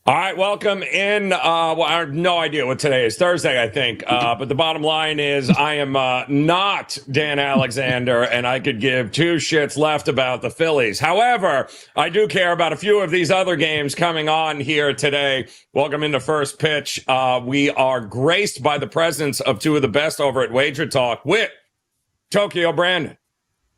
All right, welcome in. Well, I have no idea what today is. Thursday, I think. But the bottom line is I am not Dan Alexander, and I could give two shits left about the Phillies. However, I do care about a few of these other games coming on here today. Welcome into First Pitch. We are graced by the presence of two of the best over at WagerTalk with Tokyo Brandon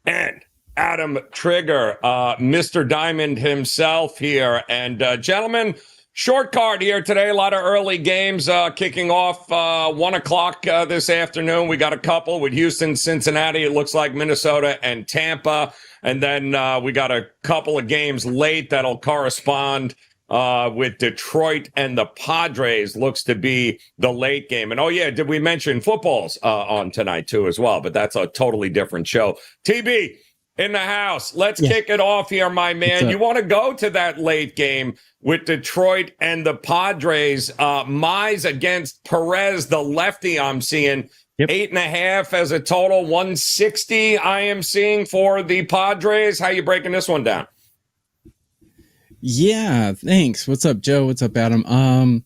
and Adam Trigger, Mr. Diamond himself here. And gentlemen, short card here today. A lot of early games kicking off 1 o'clock this afternoon. We got a couple with Houston, Cincinnati. It looks like Minnesota and Tampa. And then we got a couple of games late that'll correspond with Detroit and the Padres. Looks to be the late game. And, oh, yeah, did we mention football's on tonight, too, as well? But that's a totally different show. TB in the house. Let's kick it off here, my man. You want to go to that late game with Detroit and the Padres. Mize against Perez, the lefty I'm seeing. 8.5 as a total. 160 I am seeing for the Padres. How you breaking this one down? Yeah, thanks. What's up, Joe? What's up, Adam?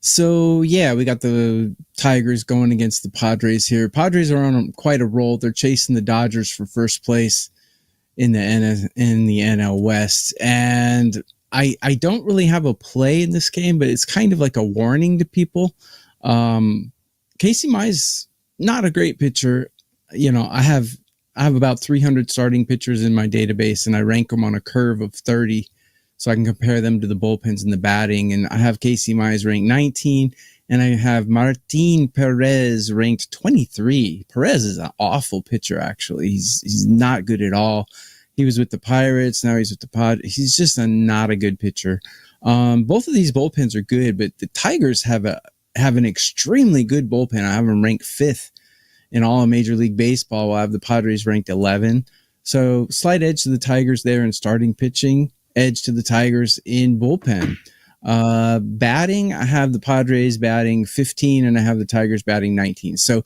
So, yeah, we got the Tigers going against the Padres here. Padres are on quite a roll. They're chasing the Dodgers for first place in the NL West. And I don't really have a play in this game, but it's kind of like a warning to people. Casey Mize, not a great pitcher. You know, I have about 300 starting pitchers in my database, and I rank them on a curve of 30. So I can compare them to the bullpens and the batting. And I have Casey Mize ranked 19, and I have Martin Perez ranked 23. Perez is an awful pitcher, actually. He's not good at all. He was with the Pirates. Now he's with the Padres. He's just not a good pitcher. Both of these bullpens are good, but the Tigers have an extremely good bullpen. I have them ranked 5th in all of Major League Baseball, while I have the Padres ranked 11. So slight edge to the Tigers there in starting pitching. Edge to the Tigers in bullpen. Batting, I have the Padres batting 15 and I have the Tigers batting 19. So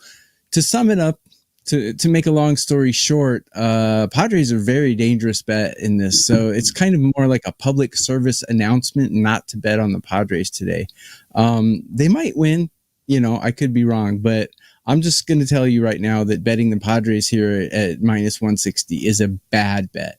to sum it up, to make a long story short, Padres are a very dangerous bet in this. So it's kind of more like a public service announcement not to bet on the Padres today. They might win, I could be wrong, but I'm just going to tell you right now that betting the Padres here at minus 160 is a bad bet.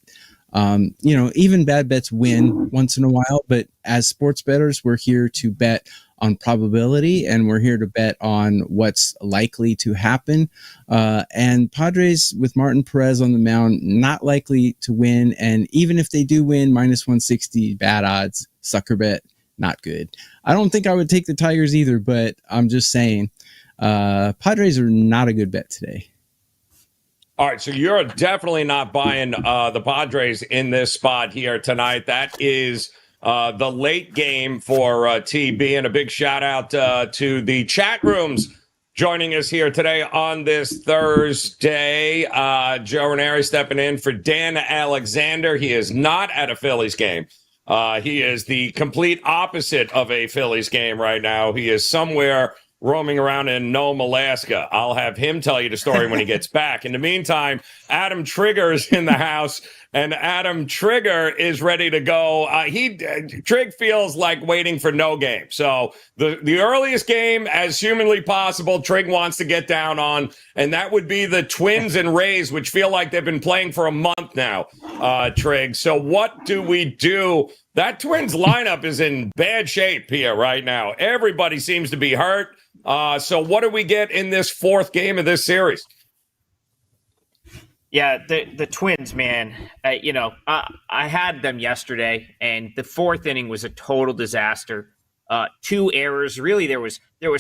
Even bad bets win once in a while, but as sports bettors, we're here to bet on probability and we're here to bet on what's likely to happen. And Padres with Martin Perez on the mound, not likely to win. And even if they do win, minus 160, bad odds, sucker bet, not good. I don't think I would take the Tigers either, but I'm just saying, Padres are not a good bet today. All right, so you're definitely not buying the Padres in this spot here tonight. That is the late game for TB, and a big shout out to the chat rooms joining us here today on this Thursday. Joe Ranieri stepping in for Dan Alexander. He is not at a Phillies game. He is the complete opposite of a Phillies game right now. He is somewhere roaming around in Nome, Alaska. I'll have him tell you the story when he gets back. In the meantime, Adam Trigger's in the house, and Adam Trigger is ready to go. Trig feels like waiting for no game. So the earliest game as humanly possible, Trig wants to get down on, and that would be the Twins and Rays, which feel like they've been playing for a month now, Trig. So what do we do? That Twins lineup is in bad shape here right now. Everybody seems to be hurt. So what do we get in this fourth game of this series? Yeah, the Twins, man, I had them yesterday, and the fourth inning was a total disaster. 2 errors. Really, there was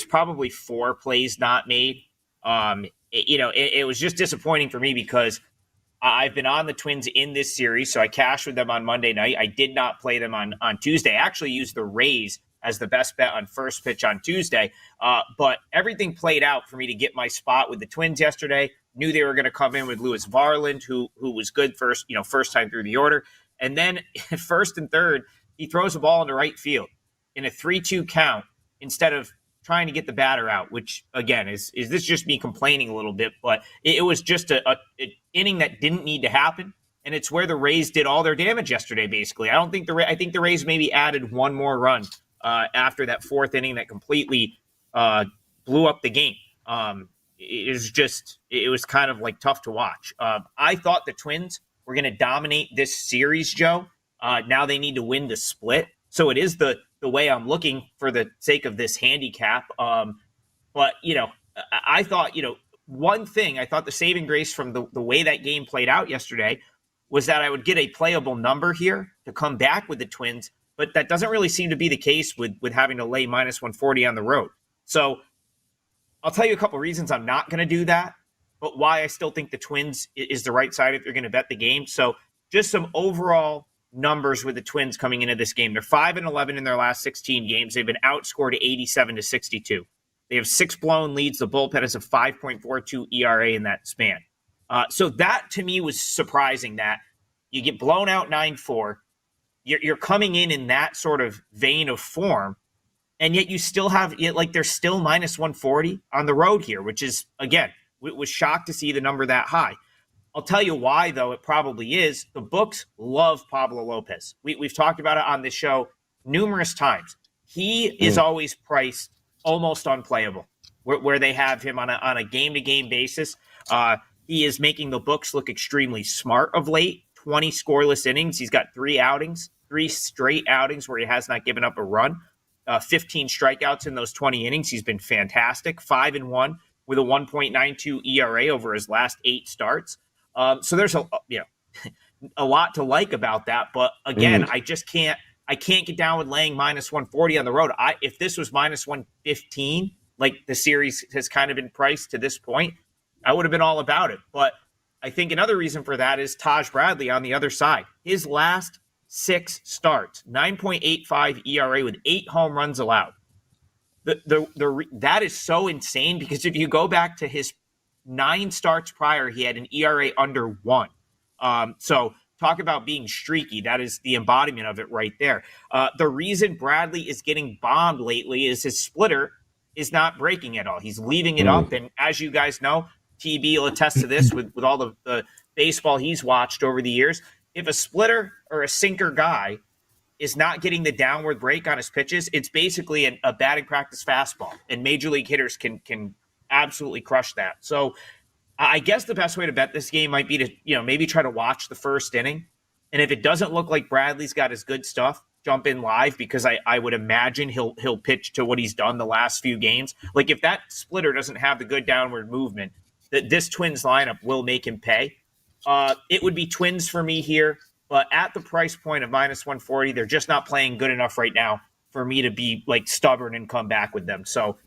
probably 4 plays not made. It was just disappointing for me because I've been on the Twins in this series, so I cashed with them on Monday night. I did not play them on Tuesday. I actually used the Rays as the best bet on First Pitch on Tuesday. But everything played out for me to get my spot with the Twins yesterday. Knew they were going to come in with Lewis Varland, who was good first time through the order. And then at first and third, he throws a ball into right field in a 3-2 count instead of trying to get the batter out, which, again, is this just me complaining a little bit? But it was just an inning that didn't need to happen. And it's where the Rays did all their damage yesterday, basically. I think the Rays maybe added 1 more run after that fourth inning that completely blew up the game. It was kind of like tough to watch. I thought the Twins were going to dominate this series, Joe. Now they need to win the split. So it is the way I'm looking for the sake of this handicap. But, I thought, one thing, I thought the saving grace from the way that game played out yesterday was that I would get a playable number here to come back with the Twins. But that doesn't really seem to be the case with having to lay minus 140 on the road. So I'll tell you a couple of reasons I'm not going to do that, but why I still think the Twins is the right side if you're going to bet the game. So just some overall numbers with the Twins coming into this game. They're 5-11 in their last 16 games. They've been outscored 87-62. They have 6 blown leads. The bullpen has a 5.42 ERA in that span. So that to me was surprising that you get blown out 9-4. You're coming in that sort of vein of form, and yet you still have, they're still minus 140 on the road here, which is, again, was shocked to see the number that high. I'll tell you why, though, it probably is. The books love Pablo Lopez. We've talked about it on this show numerous times. He is always priced almost unplayable, where they have him on a game-to-game basis. He is making the books look extremely smart of late. 20 scoreless innings. He's got 3 straight outings where he has not given up a run. 15 strikeouts in those 20 innings. He's been fantastic. 5-1 with a 1.92 ERA over his last 8 starts. So there's a lot to like about that. But again, I can't get down with laying minus 140 on the road. If this was minus 115, like the series has kind of been priced to this point, I would have been all about it. But I think another reason for that is Taj Bradley on the other side. His last 6 starts, 9.85 ERA with 8 home runs allowed. That is so insane because if you go back to his 9 starts prior, he had an ERA under 1. So talk about being streaky. That is the embodiment of it right there. The reason Bradley is getting bombed lately is his splitter is not breaking at all. He's leaving it up. And as you guys know, TB will attest to this with all the baseball he's watched over the years. If a splitter or a sinker guy is not getting the downward break on his pitches, it's basically a batting practice fastball. And major league hitters can absolutely crush that. So I guess the best way to bet this game might be to, maybe try to watch the first inning. And if it doesn't look like Bradley's got his good stuff, jump in live because I would imagine he'll pitch to what he's done the last few games. Like if that splitter doesn't have the good downward movement, that this Twins lineup will make him pay. It would be Twins for me here, but at the price point of minus 140, they're just not playing good enough right now for me to be stubborn and come back with them. So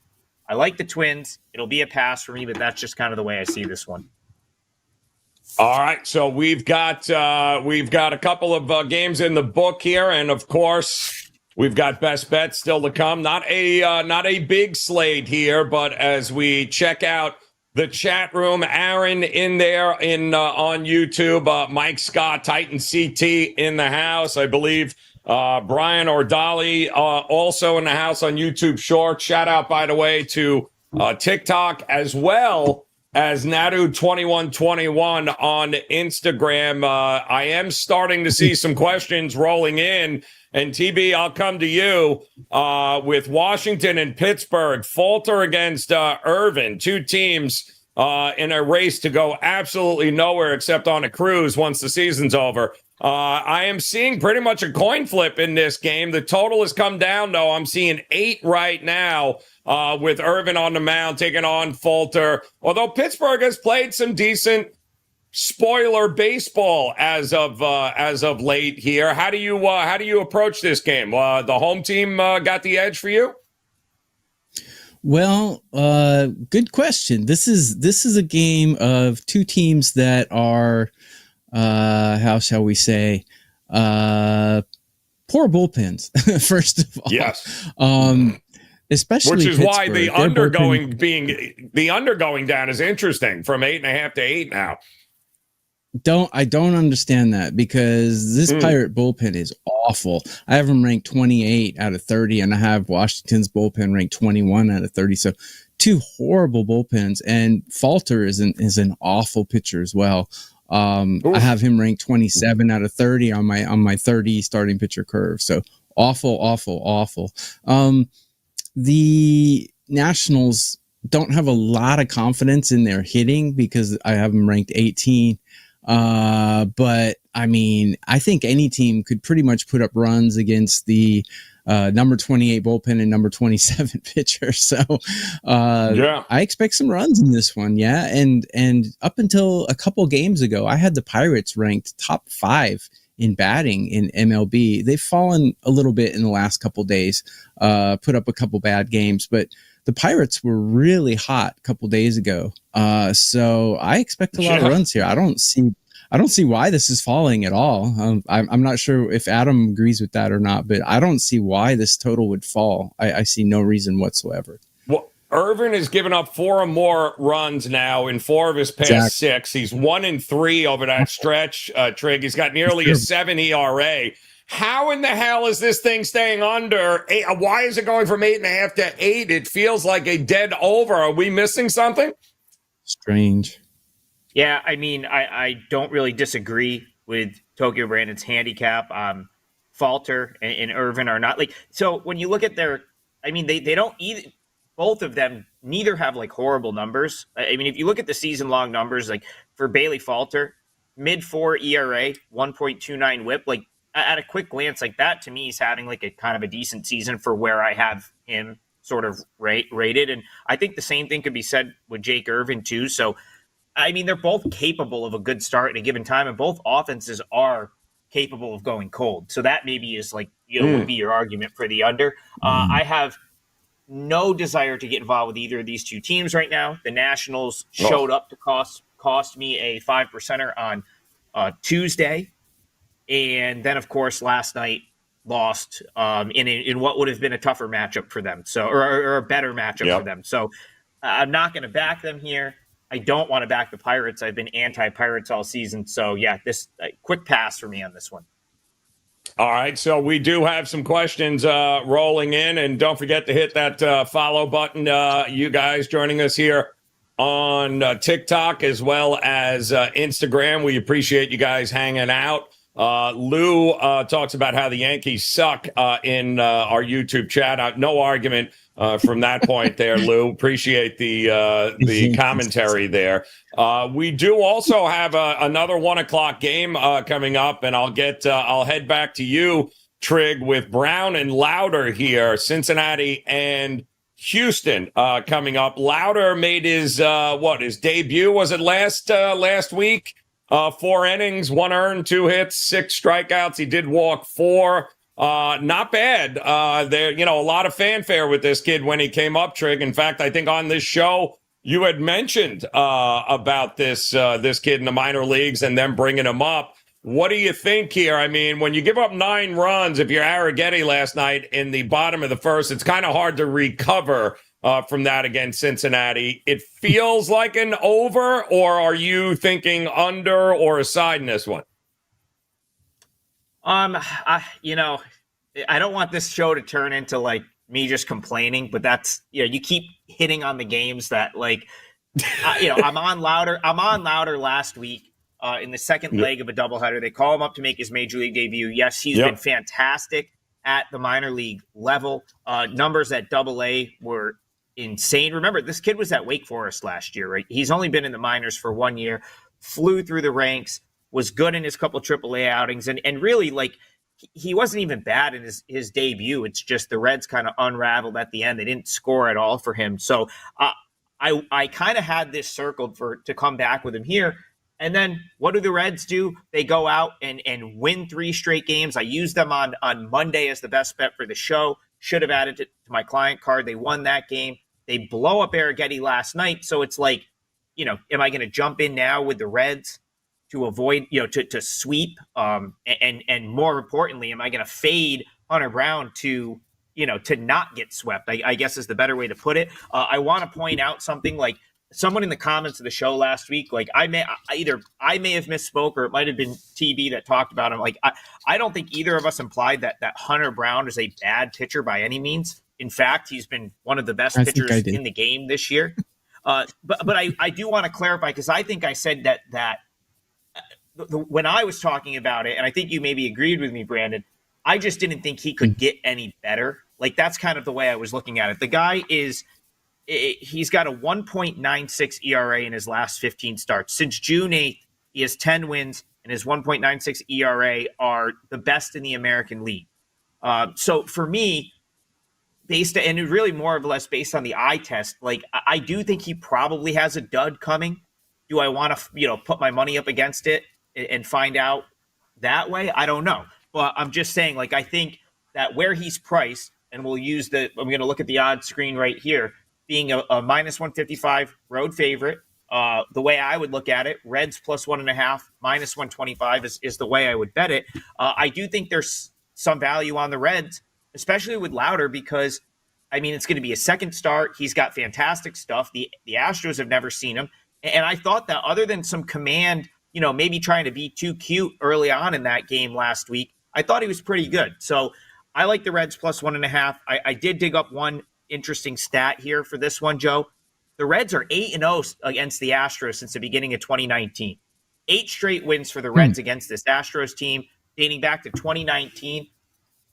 I like the Twins. It'll be a pass for me, but that's just kind of the way I see this one. All right, so we've got a couple of games in the book here, and of course we've got best bets still to come. Not a big slate here, but as we check out the chat room, Aaron in there on YouTube, Mike Scott, Titan CT in the house, I believe. Brian Ordali also in the house on YouTube Short. Shout out, by the way, to TikTok as well as Nadu2121 on Instagram. I am starting to see some questions rolling in. And TB, I'll come to you with Washington and Pittsburgh. Falter against Irvin. 2 teams in a race to go absolutely nowhere except on a cruise once the season's over. I am seeing pretty much a coin flip in this game. The total has come down, though. I'm seeing 8 right now with Irvin on the mound taking on Falter. Although Pittsburgh has played some decent spoiler baseball as of late here. How do you approach this game? The home team got the edge for you? Well, good question. This is a game of 2 teams that are how shall we say, poor bullpens, first of all. Yes. Especially which is Pittsburgh. Why the undergoing down is interesting from 8.5 to 8 now. I don't understand that because this Pirate bullpen is awful. I have them ranked 28 out of 30, and I have Washington's bullpen ranked 21 out of 30. So 2 horrible bullpens, and Falter is an awful pitcher as well. I have him ranked 27 out of 30 on my 30 starting pitcher curve. So Awful. The Nationals don't have a lot of confidence in their hitting because I have them ranked 18. But I mean, I think any team could pretty much put up runs against the number 28 bullpen and number 27 pitcher. So I expect some runs in this one. Yeah. And up until a couple games ago, I had the Pirates ranked top 5 in batting in MLB. They've fallen a little bit in the last couple days, put up a couple bad games, but the Pirates were really hot a couple days ago. So I expect a lot of runs here. I don't see why this is falling at all. I'm not sure if Adam agrees with that or not, but I don't see why this total would fall. I see no reason whatsoever. Well, Irvin has given up 4 or more runs now in 4 of his past 6. He's 1-3 over that stretch, Trig. He's got nearly a 7 ERA. How in the hell is this thing staying under? Why is it going from 8.5 to 8? It feels like a dead over. Are we missing something? Strange. Yeah, I mean, I don't really disagree with Tokyo Brandon's handicap. Falter and Irvin are not like, so when you look at their, I mean, they don't either, both of them neither have like horrible numbers. I mean, if you look at the season long numbers, like for Bailey Falter, mid-4 ERA, 1.29 whip, like at a quick glance like that, to me, he's having like a kind of a decent season for where I have him sort of rated. And I think the same thing could be said with Jake Irvin too. So, I mean, they're both capable of a good start at a given time, and both offenses are capable of going cold. So that maybe is like, would be your argument for the under. I have no desire to get involved with either of these two teams right now. The Nationals showed up to cost me a 5%er on Tuesday. And then, of course, last night lost in what would have been a tougher matchup for them. So, or a better matchup for them. So I'm not going to back them here. I don't want to back the Pirates. I've been anti-Pirates all season. So, yeah, this quick pass for me on this one. All right, so we do have some questions rolling in, and don't forget to hit that follow button. You guys joining us here on TikTok as well as Instagram. We appreciate you guys hanging out. Lou talks about how the Yankees suck in our YouTube chat. No argument from that point there, Lou. Appreciate the commentary there. We do also have another 1:00 game coming up, and I'll head back to you, Trig, with Brown and Lauder here, Cincinnati and Houston coming up. Lauder made his debut? Was it last week? 4 innings, 1 earned, 2 hits, 6 strikeouts. He did walk 4. Not bad. There, a lot of fanfare with this kid when he came up, Trig. In fact, I think on this show you had mentioned about this kid in the minor leagues and them bringing him up. What do you think here? I mean, when you give up 9 runs, if you're Arrighetti last night in the bottom of the first, it's kind of hard to recover from that against Cincinnati. It feels like an over, or are you thinking under or a side in this one? I don't want this show to turn into like me just complaining, but that's, you keep hitting on the games that like, I'm on Lauder last week in the second leg of a doubleheader. They call him up to make his major league debut. Yes, he's been fantastic at the minor league level. Numbers at AA were insane. Remember, this kid was at Wake Forest last year, right? He's only been in the minors for 1 year, flew through the ranks, was good in his couple AAA outings, and really, like, he wasn't even bad in his debut. It's just the Reds kind of unraveled at the end. They didn't score at all for him. So I kind of had this circled to come back with him here. And then what do the Reds do? They go out and win 3 straight games. I used them on Monday as the best bet for the show. Should have added it to my client card. They won that game. They blow up Arrighetti last night. So it's like, am I going to jump in now with the Reds to avoid, to sweep? And more importantly, am I going to fade Hunter Brown to not get swept? I guess is the better way to put it. I want to point out something like someone in the comments of the show last week, like I may have misspoke, or it might have been TB that talked about him. Like, I don't think either of us implied that Hunter Brown is a bad pitcher by any means. In fact, he's been one of the best pitchers in the game this year. But I do want to clarify, because I think I said that when I was talking about it, and I think you maybe agreed with me, Brandon, I just didn't think he could get any better. Like, that's kind of the way I was looking at it. The guy he's got a 1.96 ERA in his last 15 starts. Since June 8th, he has 10 wins, and his 1.96 ERA are the best in the American League. So for me, and really more or less based on the eye test, like, I do think he probably has a dud coming. Do I want to, put my money up against it and find out that way? I don't know. But I'm just saying, like, I think that where he's priced, and I'm going to look at the odds screen right here, being a minus 155 road favorite. The way I would look at it, Reds plus 1.5, minus 125 is the way I would bet it. I do think there's some value on the Reds, especially with Lauder, because, I mean, it's going to be a second start. He's got fantastic stuff. The Astros have never seen him. And I thought that other than some command, maybe trying to be too cute early on in that game last week, I thought he was pretty good. So I like the Reds plus 1.5. I did dig up one interesting stat here for this one, Joe. The Reds are 8-0 against the Astros since the beginning of 2019. 8 straight wins for the Reds against this Astros team, dating back to 2019.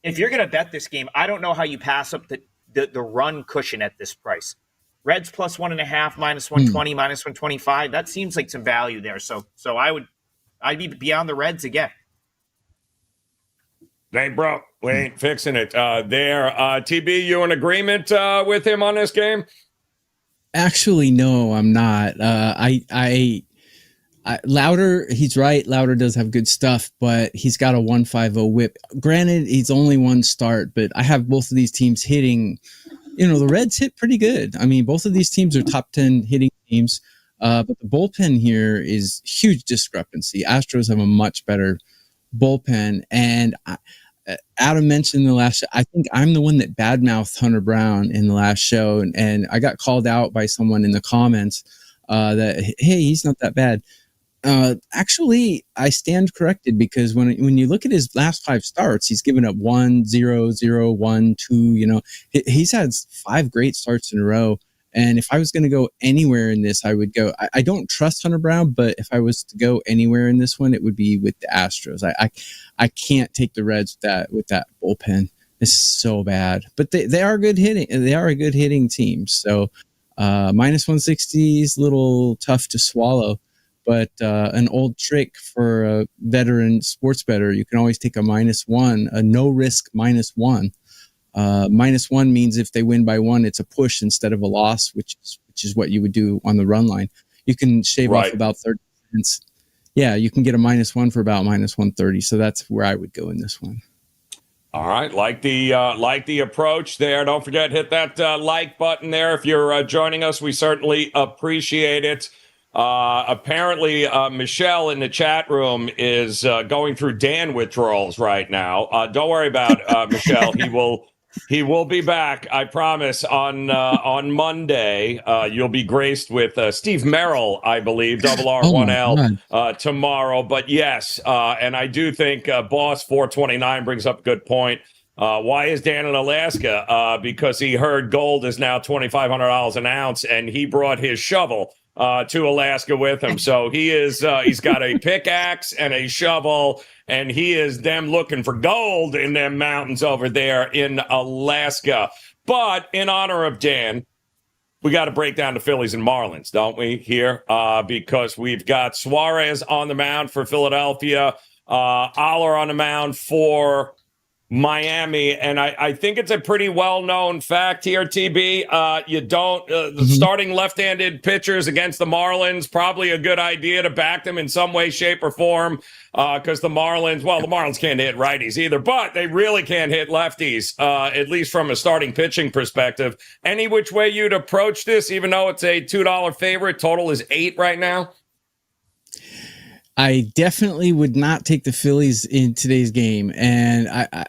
If you're going to bet this game, I don't know how you pass up the run cushion at this price. Reds plus 1.5, minus 120, minus 125. That seems like some value there. So I'd be beyond the Reds again. Hey, bro, we ain't fixing it there. TB, you in agreement with him on this game? Actually, no, I'm not. Lauder, he's right. Lauder does have good stuff, but he's got a 1.50 whip. Granted, he's only one start, but I have both of these teams hitting. The Reds hit pretty good. I mean, both of these teams are top 10 hitting teams, but the bullpen here is huge discrepancy. Astros have a much better bullpen, and Adam mentioned in the last show, I think I'm the one that badmouthed Hunter Brown in the last show, and I got called out by someone in the comments that, hey, he's not that bad. Actually, I stand corrected, because when you look at his last 5 starts, he's given up 1, 0, 0, 1, 2. He's had 5 great starts in a row. And if I was going to go anywhere in this, I would go. I don't trust Hunter Brown, but if I was to go anywhere in this one, it would be with the Astros. I can't take the Reds with that bullpen. It's so bad, but they are good hitting. They are a good hitting team. So minus 160 is a little tough to swallow, but an old trick for a veteran sports bettor, you can always take a -1, a no risk -1. -1 means if they win by 1, it's a push instead of a loss, which is what you would do on the run line. You can shave off about 30 cents. Yeah, you can get a -1 for about -130. So that's where I would go in this one. All right, like the approach there. Don't forget, hit that like button there if you're joining us. We certainly appreciate it. Apparently, Michelle in the chat room is going through Dan withdrawals right now. Don't worry about Michelle. He will be back, I promise, on Monday. You'll be graced with Steve Merrill, I believe, RR1L tomorrow. But yes, and I do think Boss 429 brings up a good point. Why is Dan in Alaska? Because he heard gold is now $2,500 an ounce, and he brought his shovel to Alaska with him. So he's got a pickaxe and a shovel, and he is them looking for gold in them mountains over there in Alaska. But in honor of Dan, we got to break down the Phillies and Marlins, don't we, here? Because we've got Suarez on the mound for Philadelphia, Aller on the mound for Miami, and I think it's a pretty well-known fact here, TB. You don't the starting left-handed pitchers against the Marlins, probably a good idea to back them in some way, shape, or form, because the Marlins can't hit righties either, but they really can't hit lefties, at least from a starting pitching perspective. Any which way you'd approach this, even though it's a $2 favorite, total is 8 right now? I definitely would not take the Phillies in today's game, and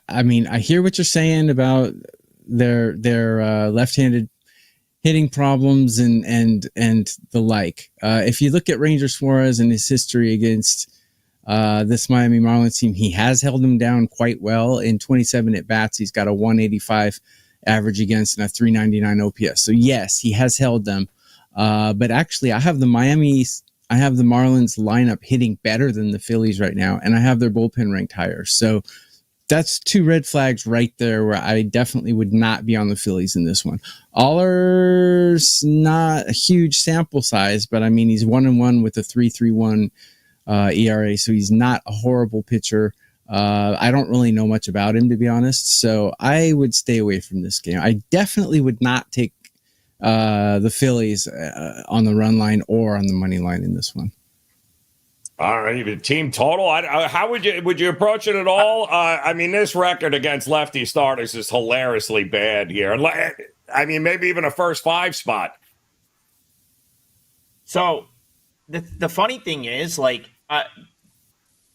I mean, I hear what you're saying about their left-handed hitting problems and the like. If you look at Ranger Suarez and his history against this Miami Marlins team, he has held them down quite well. In 27 at bats, he's got a 185 average against and a 399 OPS. So yes, he has held them, but actually, I have the Marlins lineup hitting better than the Phillies right now, and I have their bullpen ranked higher. So that's two red flags right there where I definitely would not be on the Phillies in this one. Aller's not a huge sample size, but I mean, he's 1-1 with a 3.31 ERA, so he's not a horrible pitcher. I don't really know much about him, to be honest, so I would stay away from this game. I definitely would not take the Phillies on the run line or on the money line in this one. All right, the team total. How would you approach it at all? I mean, this record against lefty starters is hilariously bad here. I mean, maybe even a first 5 spot. So, the funny thing is, like, a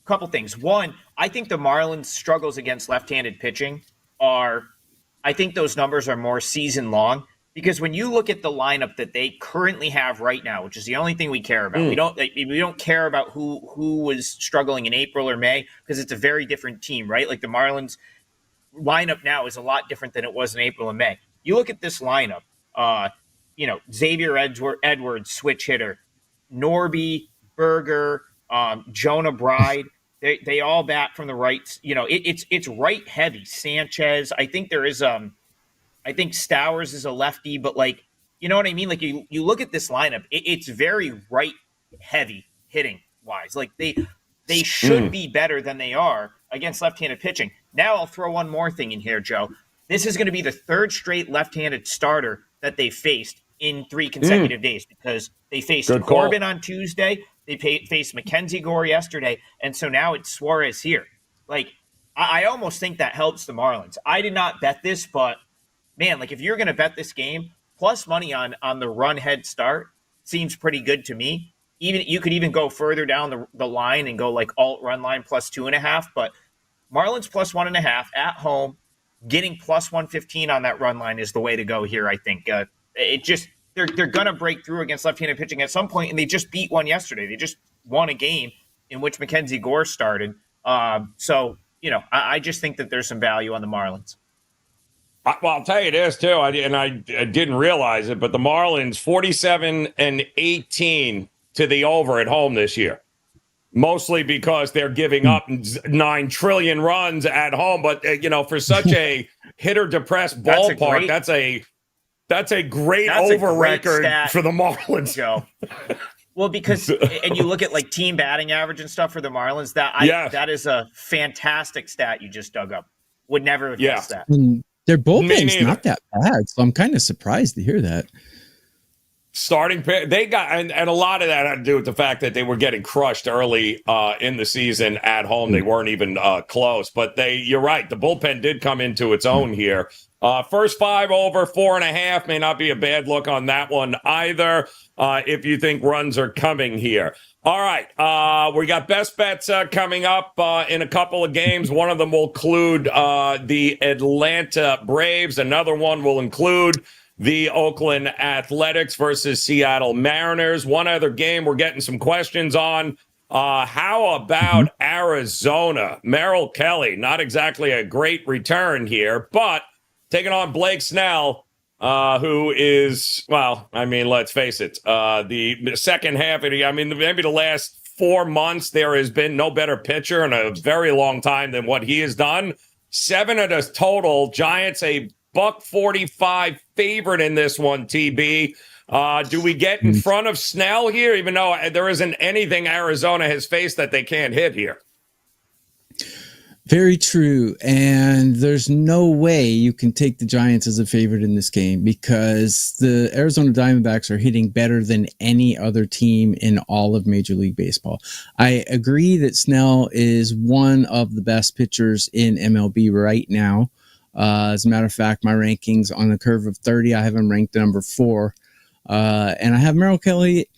couple things. One, I think the Marlins' struggles against left-handed pitching I think those numbers are more season long. Because when you look at the lineup that they currently have right now, which is the only thing we care about, we don't care about who was struggling in April or May, because it's a very different team, right? Like the Marlins lineup now is a lot different than it was in April and May. You look at this lineup, Xavier Edwards, switch hitter, Norby, Berger, Jonah Bride, they all bat from the right. It's right heavy. Sanchez, I think there is I think Stowers is a lefty, but like, you know what I mean? Like you look at this lineup, it's very right heavy hitting wise. Like they should be better than they are against left-handed pitching. Now I'll throw one more thing in here, Joe. This is going to be the third straight left-handed starter that they faced in 3 consecutive days, because they faced Corbin on Tuesday, they faced Mackenzie Gore yesterday, and so now it's Suarez here. Like, I almost think that helps the Marlins. I did not bet this, but man, like if you're going to bet this game, plus money on the run head start seems pretty good to me. Even you could even go further down the line and go like alt run line plus 2.5, but Marlins plus 1.5 at home, getting plus 115 on that run line is the way to go here. I think they're going to break through against left-handed pitching at some point, and they just beat one yesterday. They just won a game in which Mackenzie Gore started. So I just think that there's some value on the Marlins. Well, I'll tell you this too, I didn't realize it, but the Marlins 47-18 to the over at home this year, mostly because they're giving up 9 trillion runs at home. But for such a hitter depressed ballpark, that's a great over record for the Marlins. Joe. Well, because and you look at like team batting average and stuff for the Marlins, that is a fantastic stat you just dug up. Would never have guessed that. Their bullpen's not that bad, so I'm kind of surprised to hear that. Starting they got, and a lot of that had to do with the fact that they were getting crushed early in the season at home. They weren't even close, but you're right. The bullpen did come into its own here. First 5 over 4.5 may not be a bad look on that one either. If you think runs are coming here. All right. We got best bets coming up in a couple of games. One of them will include the Atlanta Braves. Another one will include the Oakland Athletics versus Seattle Mariners. One other game we're getting some questions on. How about Arizona? Merrill Kelly, not exactly a great return here, but taking on Blake Snell, who is, well, I mean, let's face it, the second half of maybe the last 4 months, there has been no better pitcher in a very long time than what he has done. 7 of the total. Giants a $1.45 favorite in this one, TB. Do we get in front of Snell here, even though there isn't anything Arizona has faced that they can't hit here? Very true. And there's no way you can take the Giants as a favorite in this game, because the Arizona Diamondbacks are hitting better than any other team in all of Major League Baseball. I agree that Snell is one of the best pitchers in MLB right now. As a matter of fact, my rankings on a curve of 30, I have him ranked number 4. And I have Merrill Kelly.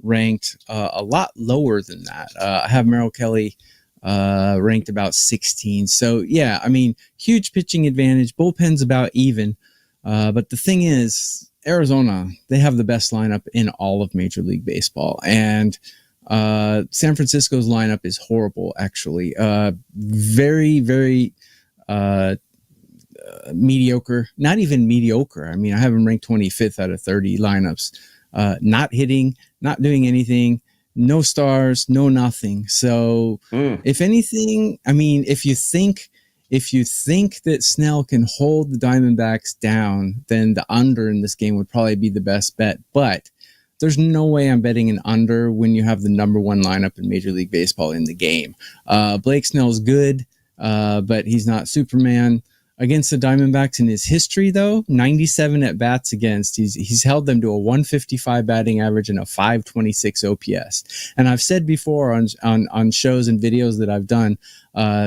Ranked a lot lower than that. I have Merrill Kelly ranked about 16. So, yeah, I mean, huge pitching advantage. Bullpen's about even. But the thing is, Arizona, they have the best lineup in all of Major League Baseball. And San Francisco's lineup is horrible, actually. Very, very mediocre. Not even mediocre. I mean, I have them ranked 25th out of 30 lineups. Not hitting, not doing anything, no stars, no nothing. So if anything, I mean, if you think that Snell can hold the Diamondbacks down, then the under in this game would probably be the best bet. But there's no way I'm betting an under when you have the number one lineup in Major League Baseball in the game. Blake Snell's good, but he's not Superman. Against the Diamondbacks in his history, though, 97 at bats against. He's held them to a 155 batting average and a 526 OPS. And I've said before on shows and videos that I've done,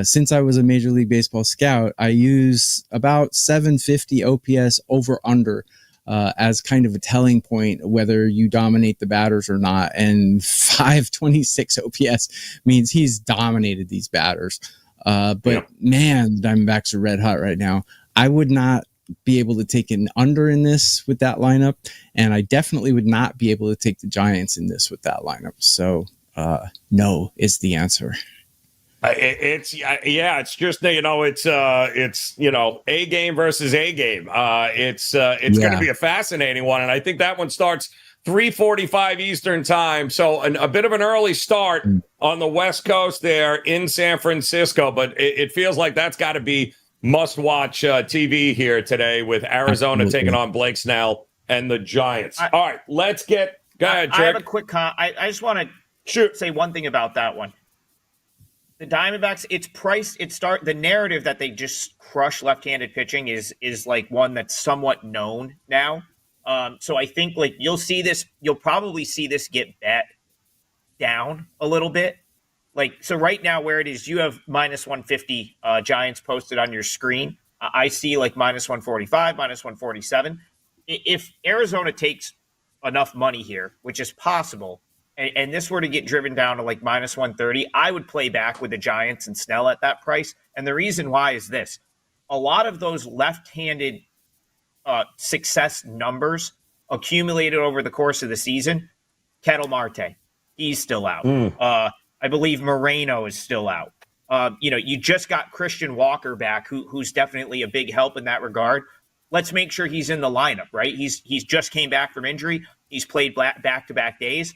since I was a Major League Baseball scout, I use about 750 OPS over under as kind of a telling point whether you dominate the batters or not. And 526 OPS means he's dominated these batters. But man, the Diamondbacks are red hot right now. I would not be able to take an under in this with that lineup, and I definitely would not be able to take the Giants in this with that lineup. So, no is the answer. It's just it's A game versus A game. It's going to be a fascinating one, and I think that one starts 3:45 Eastern time. So a bit of an early start on the West Coast there in San Francisco, but it feels like that's got to be must-watch TV here today with Arizona taking on Blake Snell and the Giants. All right, let's get – go ahead, Jake. I have a quick I just want to say one thing about that one. The Diamondbacks, it's priced. The narrative that they just crush left-handed pitching is like one that's somewhat known now. So I think like you'll probably see this get bet down a little bit. Like, so right now where it is, you have minus 150 Giants posted on your screen. I see like minus 145, minus 147. If Arizona takes enough money here, which is possible, and this were to get driven down to like minus 130, I would play back with the Giants and Snell at that price. And the reason why is this. A lot of those left-handed success numbers accumulated over the course of the season. Ketel Marte, he's still out. I believe Moreno is still out. You just got Christian Walker back, who's definitely a big help in that regard. Let's make sure he's in the lineup, right? He's just came back from injury. He's played back-to-back days.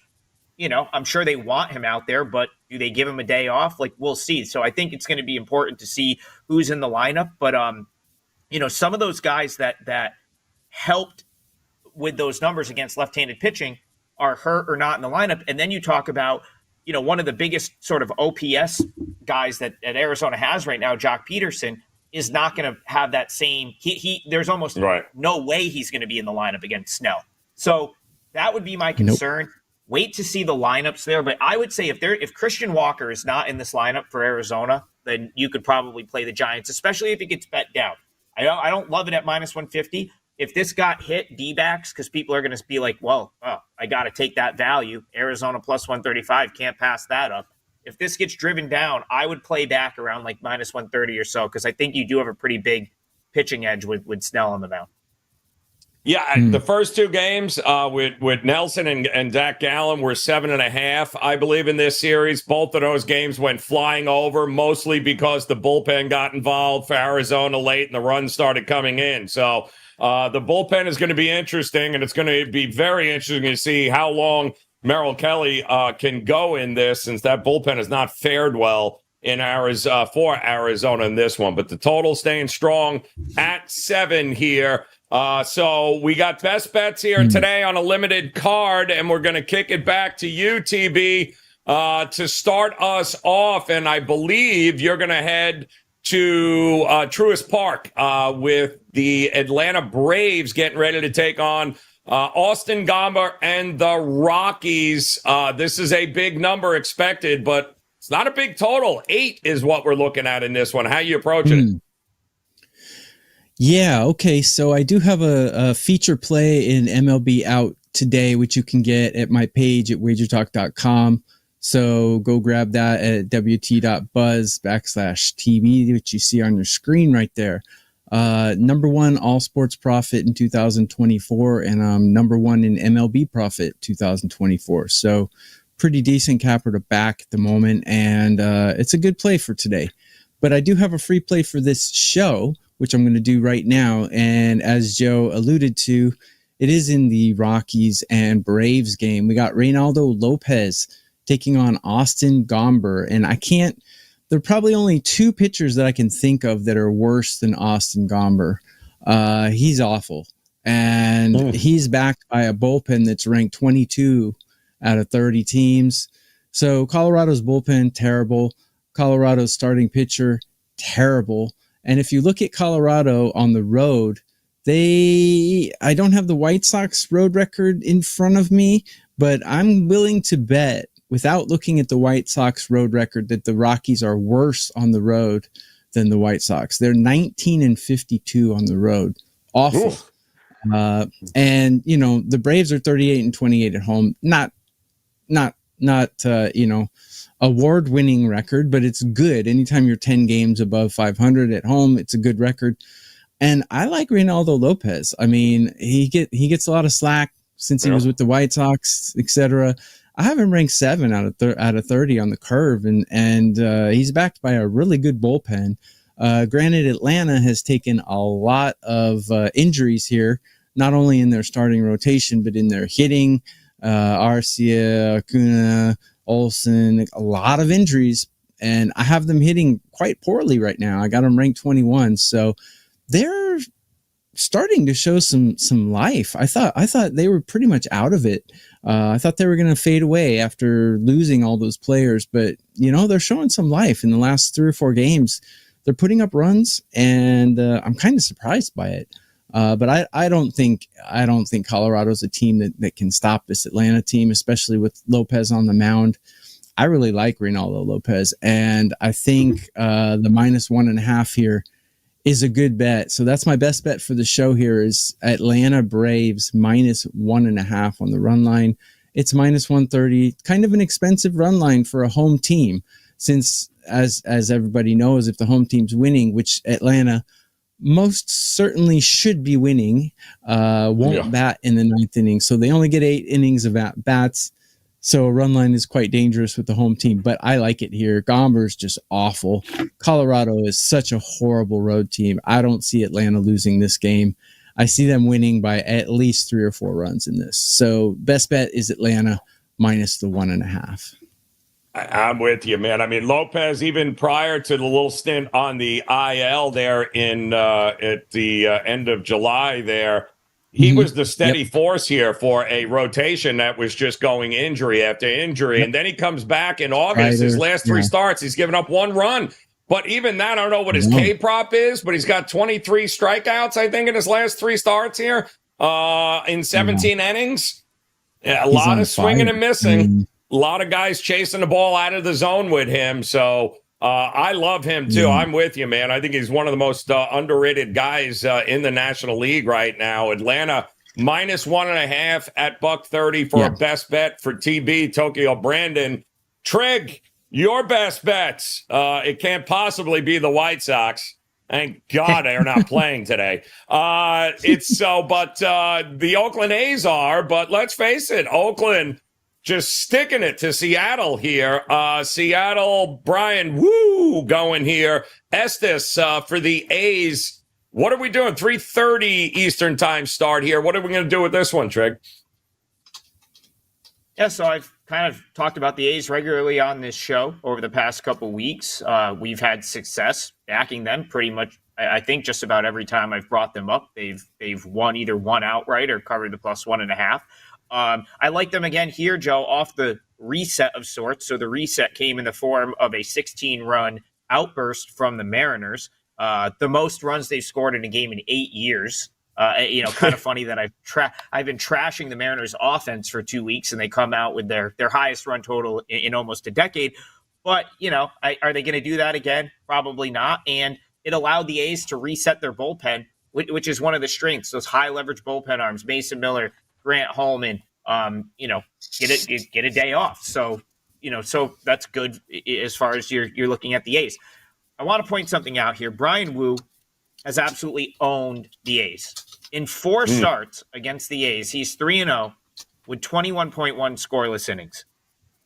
I'm sure they want him out there, but do they give him a day off? Like, we'll see. So I think it's going to be important to see who's in the lineup. But, some of those guys that helped with those numbers against left-handed pitching are hurt or not in the lineup. And then you talk about, one of the biggest sort of OPS guys that Arizona has right now, Jock Peterson, is not going to have that same there's almost no way he's going to be in the lineup against Snell. So that would be my concern. Nope. Wait to see the lineups there. But I would say if Christian Walker is not in this lineup for Arizona, then you could probably play the Giants, especially if it gets bet down. I don't love it at minus 150. If this got hit D-backs, because people are going to be like, I got to take that value. Arizona plus 135, can't pass that up. If this gets driven down, I would play back around like minus 130 or so, because I think you do have a pretty big pitching edge with Snell on the mound. Yeah, the first two games with Nelson and Zach Gallen were 7.5, I believe, in this series. Both of those games went flying over, mostly because the bullpen got involved for Arizona late and the runs started coming in. So the bullpen is going to be interesting, and it's going to be very interesting to see how long Merrill Kelly can go in this, since that bullpen has not fared well in for Arizona in this one. But the total staying strong at 7 here. So we got best bets here today on a limited card, and we're going to kick it back to you, TB, to start us off. And I believe you're going to head to Truist Park with the Atlanta Braves getting ready to take on Austin Gomber and the Rockies. This is a big number expected, but it's not a big total. 8 is what we're looking at in this one. How you approaching it? Yeah, okay. So I do have a feature play in MLB out today, which you can get at my page at WagerTalk.com. So go grab that at wt.buzz/TB, which you see on your screen right there. Number 1 all sports profit in 2024, and number 1 in MLB profit 2024. So pretty decent capper to back at the moment, and it's a good play for today. But I do have a free play for this show, which I'm going to do right now. And as Joe alluded to, it is in the Rockies and Braves game. We got Reynaldo Lopez taking on Austin Gomber. And there are probably only two pitchers that I can think of that are worse than Austin Gomber. He's awful. And he's backed by a bullpen that's ranked 22 out of 30 teams. So Colorado's bullpen, terrible. Colorado's starting pitcher, terrible. And if you look at Colorado on the road, I don't have the White Sox road record in front of me, but I'm willing to bet, without looking at the White Sox road record, that the Rockies are worse on the road than the White Sox. They're 19-52 on the road. Awful. And, the Braves are 38-28 at home. Not award-winning record, but it's good. Anytime you're 10 games above 500 at home, it's a good record. And I like Reynaldo Lopez. I mean, he gets a lot of slack since he was with the White Sox, etc. I have him ranked 7 out of 30 on the curve, and he's backed by a really good bullpen. Granted, Atlanta has taken a lot of injuries here, not only in their starting rotation, but in their hitting. Arcia, Acuna, Olsen, a lot of injuries, and I have them hitting quite poorly right now. I got them ranked 21, so they're starting to show some life. I thought they were pretty much out of it. I thought they were going to fade away after losing all those players, but they're showing some life in the last 3 or 4 games. They're putting up runs, and I'm kind of surprised by it. But I don't think Colorado's a team that can stop this Atlanta team, especially with Lopez on the mound. I really like Reynaldo Lopez, and I think the -1.5 here is a good bet. So that's my best bet for the show here is Atlanta Braves -1.5 on the run line. It's -130, kind of an expensive run line for a home team, since as everybody knows, if the home team's winning, which Atlanta most certainly should be winning, won't bat in the 9th inning. So they only get 8 innings of at-bats. So a run line is quite dangerous with the home team, but I like it here. Gomber's just awful. Colorado is such a horrible road team. I don't see Atlanta losing this game. I see them winning by at least 3 or 4 runs in this. So best bet is Atlanta -1.5. I'm with you, man. I mean, Lopez, even prior to the little stint on the IL there at the end of July there, he was the steady force here for a rotation that was just going injury after injury. And then he comes back in August. His last 3 starts, he's given up 1 run. But even that, I don't know what his K-prop is, but he's got 23 strikeouts, I think, in his last 3 starts here in 17 innings. Yeah, a lot of swinging and missing. A lot of guys chasing the ball out of the zone with him. So I love him, too. Yeah. I'm with you, man. I think he's one of the most underrated guys in the National League right now. Atlanta -1.5 at $1.30 for a best bet for TB, Tokyo Brandon. Trig, your best bets. It can't possibly be the White Sox. Thank God they're not playing today. But the Oakland A's are. But let's face it, Oakland just sticking it to Seattle here. Seattle, Brian Woo going here. Estes for the A's. What are we doing? 3:30 Eastern time start here. What are we going to do with this one, Trig? Yeah, so I've kind of talked about the A's regularly on this show over the past couple weeks. We've had success backing them pretty much. I think just about every time I've brought them up, they've won either one outright or covered the +1.5. I like them again here, Joe, off the reset of sorts. So the reset came in the form of a 16-run outburst from the Mariners, the most runs they've scored in a game in 8 years. Kind of funny that I've been trashing the Mariners offense for 2 weeks, and they come out with their highest run total in almost a decade. But, are they going to do that again? Probably not. And it allowed the A's to reset their bullpen, which is one of the strengths, those high leverage bullpen arms, Mason Miller, Grant Holman, get a day off. So, so that's good as far as you're looking at the A's. I want to point something out here. Brian Woo has absolutely owned the A's. In 4 starts against the A's, he's 3-0 with 21.1 scoreless innings.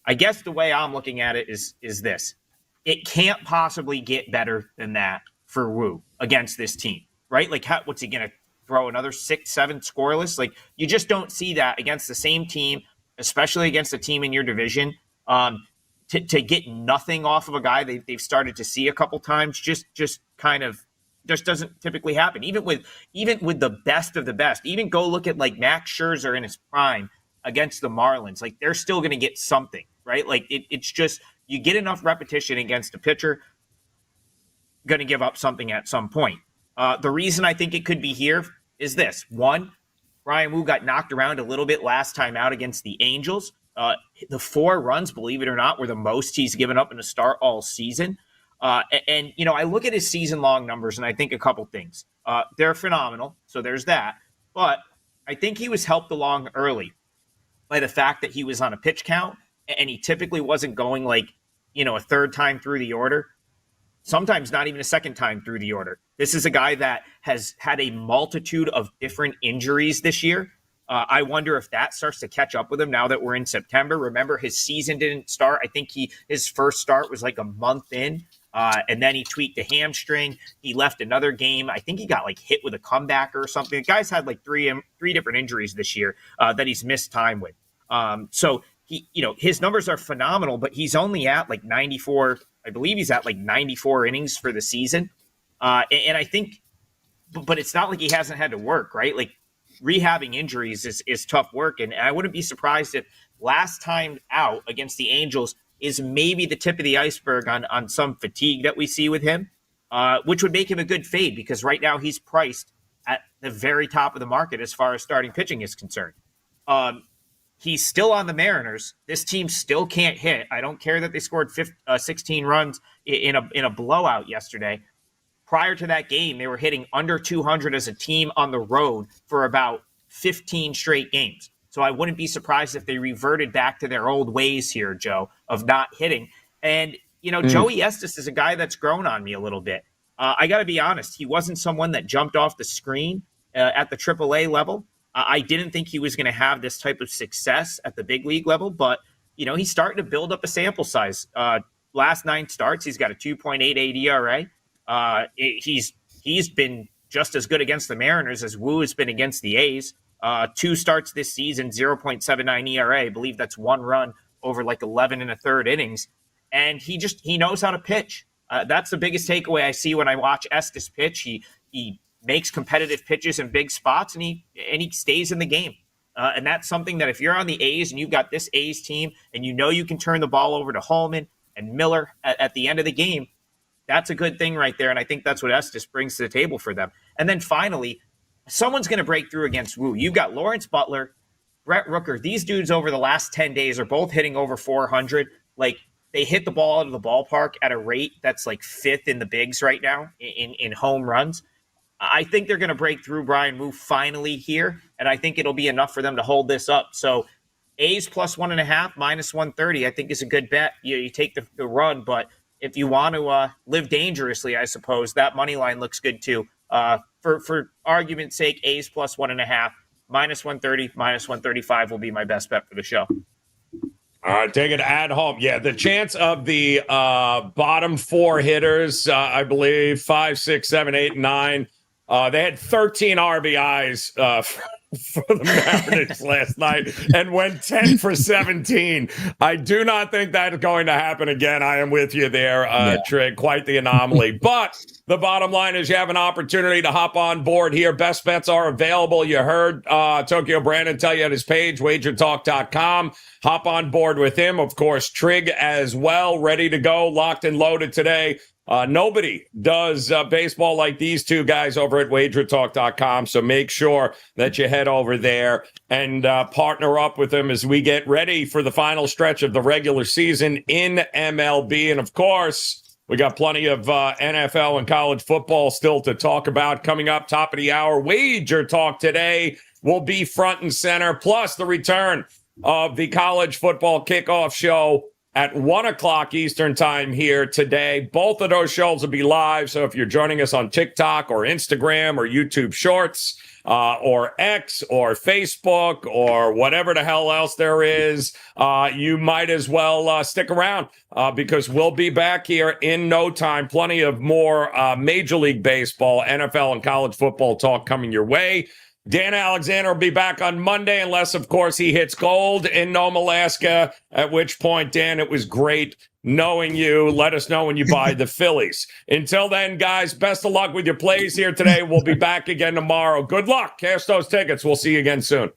I guess the way I'm looking at it is this. It can't possibly get better than that for Woo against this team, right? Like, what's he going to throw another 6-7 scoreless? Like, you just don't see that against the same team, especially against a team in your division To get nothing off of a guy they've started to see a couple times just doesn't typically happen. Even with the best of the best, even go look at like Max Scherzer in his prime against the Marlins. Like they're still going to get something, right? Like it's just you get enough repetition against a pitcher, going to give up something at some point. The reason I think it could be here is this: one, Brian Wu got knocked around a little bit last time out against the Angels. The 4 runs, believe it or not, were the most he's given up in a start all season. And I look at his season-long numbers, and I think a couple things. They're phenomenal, so there's that. But I think he was helped along early by the fact that he was on a pitch count, and he typically wasn't going a third time through the order. Sometimes not even a second time through the order. This is a guy that has had a multitude of different injuries this year. I wonder if that starts to catch up with him now that we're in September. Remember, his season didn't start. I think his first start was like a month in, and then he tweaked a hamstring. He left another game. I think he got hit with a comeback or something. The guy's had three different injuries this year that he's missed time with. So his numbers are phenomenal, but he's only at 94. I believe he's at 94 innings for the season. And I think, but it's not like he hasn't had to work, right? Rehabbing injuries is tough work. And I wouldn't be surprised if last time out against the Angels is maybe the tip of the iceberg on some fatigue that we see with him, which would make him a good fade because right now he's priced at the very top of the market as far as starting pitching is concerned. He's still on the Mariners. This team still can't hit. I don't care that they scored 16 runs in a blowout yesterday. Prior to that game, they were hitting under 200 as a team on the road for about 15 straight games. So I wouldn't be surprised if they reverted back to their old ways here, Joe, of not hitting. And, Joey Estes is a guy that's grown on me a little bit. I got to be honest. He wasn't someone that jumped off the screen at the AAA level. I didn't think he was going to have this type of success at the big league level, but, he's starting to build up a sample size. Last 9 starts, he's got a 2.88 ERA. He's been just as good against the Mariners as Wu has been against the A's. 2 starts this season, 0.79 ERA. I believe that's 1 run over 11 and a third innings. And he knows how to pitch. That's the biggest takeaway I see when I watch Estes pitch. He makes competitive pitches in big spots and he stays in the game. And that's something that if you're on the A's and you've got this A's team and you can turn the ball over to Holman and Miller at the end of the game, that's a good thing right there, and I think that's what Estes brings to the table for them. And then finally, someone's going to break through against Wu. You've got Lawrence Butler, Brett Rooker. These dudes over the last 10 days are both hitting over 400. They hit the ball out of the ballpark at a rate that's 5th in the bigs right now in home runs. I think they're going to break through Brian Wu finally here, and I think it'll be enough for them to hold this up. So A's plus 1.5, minus 130, I think is a good bet. You take the run, but if you want to live dangerously, I suppose, that money line looks good too. For argument's sake, A's plus 1.5, minus 130, minus 135 will be my best bet for the show. All right, take it at home. Yeah, the chance of the bottom 4 hitters, I believe, 5, 6, 7, 8, 9, they had 13 RBIs for the Mariners last night and went 10 for 17. I do not think that is going to happen again. I am with you there, Trig. Quite the anomaly. But the bottom line is you have an opportunity to hop on board here. Best bets are available. You heard Tokyo Brandon tell you at his page, WagerTalk.com. Hop on board with him. Of course, Trig as well, ready to go, locked and loaded today. Nobody does baseball like these two guys over at WagerTalk.com, so make sure that you head over there and partner up with them as we get ready for the final stretch of the regular season in MLB. And, of course, we got plenty of NFL and college football still to talk about. Coming up, top of the hour, Wager Talk today will be front and center, plus the return of the college football kickoff show at 1 o'clock Eastern time here today. Both of those shows will be live, so if you're joining us on TikTok or Instagram or YouTube Shorts or X or Facebook or whatever the hell else there is, you might as well stick around because we'll be back here in no time. Plenty of more Major League Baseball, NFL, and college football talk coming your way. Dan Alexander will be back on Monday, unless, of course, he hits gold in Nome, Alaska, at which point, Dan, it was great knowing you. Let us know when you buy the Phillies. Until then, guys, best of luck with your plays here today. We'll be back again tomorrow. Good luck. Cash those tickets. We'll see you again soon.